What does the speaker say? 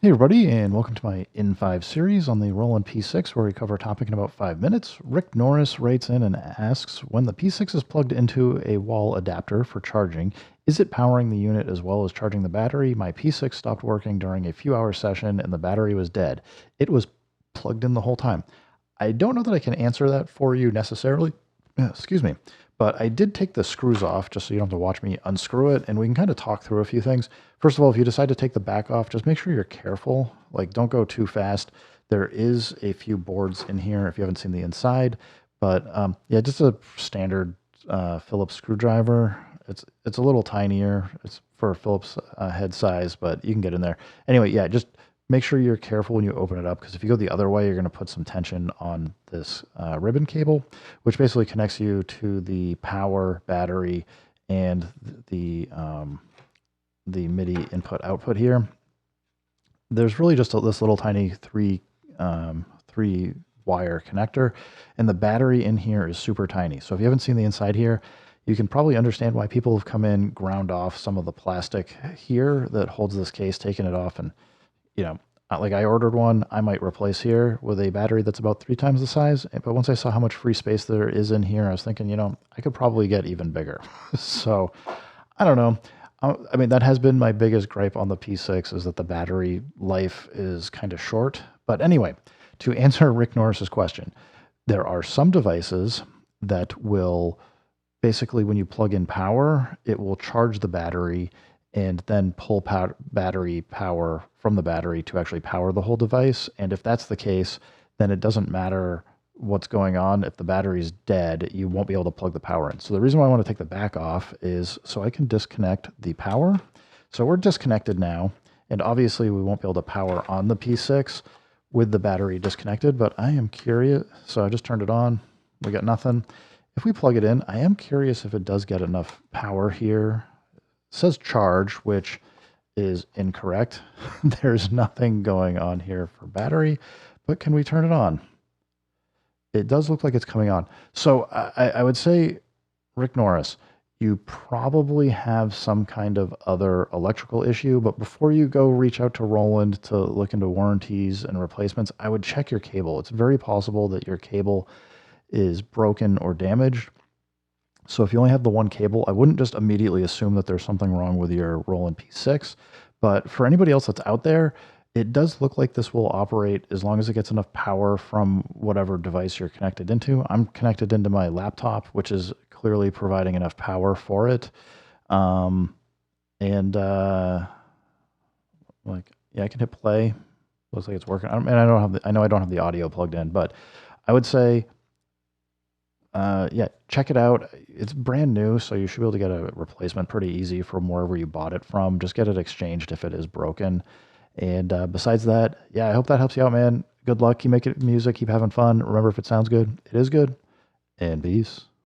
Hey everybody, and welcome to my In5 series on the Roland P-6, where we cover a topic in about 5 minutes. Rick Norris writes in and asks, when the P-6 is plugged into a wall adapter for charging, is it powering the unit as well as charging the battery? My P-6 stopped working during a few-hour session and the battery was dead. It was plugged in the whole time. I don't know that I can answer that for you necessarily. Excuse me. But I did take the screws off just so you don't have to watch me unscrew it, and we can kind of talk through a few things. First of all, if you decide to take the back off, just make sure you're careful. Like, don't go too fast. There is a few boards in here if you haven't seen the inside. But yeah, just a standard Phillips screwdriver. It's a little tinier. It's for a Phillips head size, but you can get in there. Anyway, yeah, just make sure you're careful when you open it up, because if you go the other way, you're going to put some tension on this ribbon cable, which basically connects you to the power, battery, and the MIDI input output here. There's really just this little tiny three wire connector, and the battery in here is super tiny. So if you haven't seen the inside here, you can probably understand why people have come in, ground off some of the plastic here that holds this case, taken it off, and like I ordered one, I might replace here with a battery that's about 3 times the size. But once I saw how much free space there is in here, I was thinking, I could probably get even bigger. So I don't know. I mean, that has been my biggest gripe on the P6, is that the battery life is kind of short. But anyway, to answer Rick Norris's question, there are some devices that will basically, when you plug in power, it will charge the battery and then pull battery power from the battery to actually power the whole device. And if that's the case, then it doesn't matter what's going on. If the battery's dead, you won't be able to plug the power in. So the reason why I want to take the back off is so I can disconnect the power. So we're disconnected now, and obviously we won't be able to power on the P6 with the battery disconnected, but I am curious. So I just turned it on. We got nothing. If we plug it in, I am curious if it does get enough power here. It says charge, which is incorrect. There's nothing going on here for battery, but can we turn it on? It does look like it's coming on. So I would say, Rick Norris, you probably have some kind of other electrical issue, but before you go reach out to Roland to look into warranties and replacements, I would check your cable. It's very possible that your cable is broken or damaged. So if you only have the one cable, I wouldn't just immediately assume that there's something wrong with your Roland P6. But for anybody else that's out there, it does look like this will operate as long as it gets enough power from whatever device you're connected into. I'm connected into my laptop, which is clearly providing enough power for it. Like, yeah, I can hit play. Looks like it's working. I know I don't have the audio plugged in, but I would say, yeah, check it out. It's brand new, so you should be able to get a replacement pretty easy from wherever you bought it from. Just get it exchanged if it is broken. And besides that, yeah, I hope that helps you out, man. Good luck. Keep making music. Keep having fun. Remember, if it sounds good, it is good. And peace.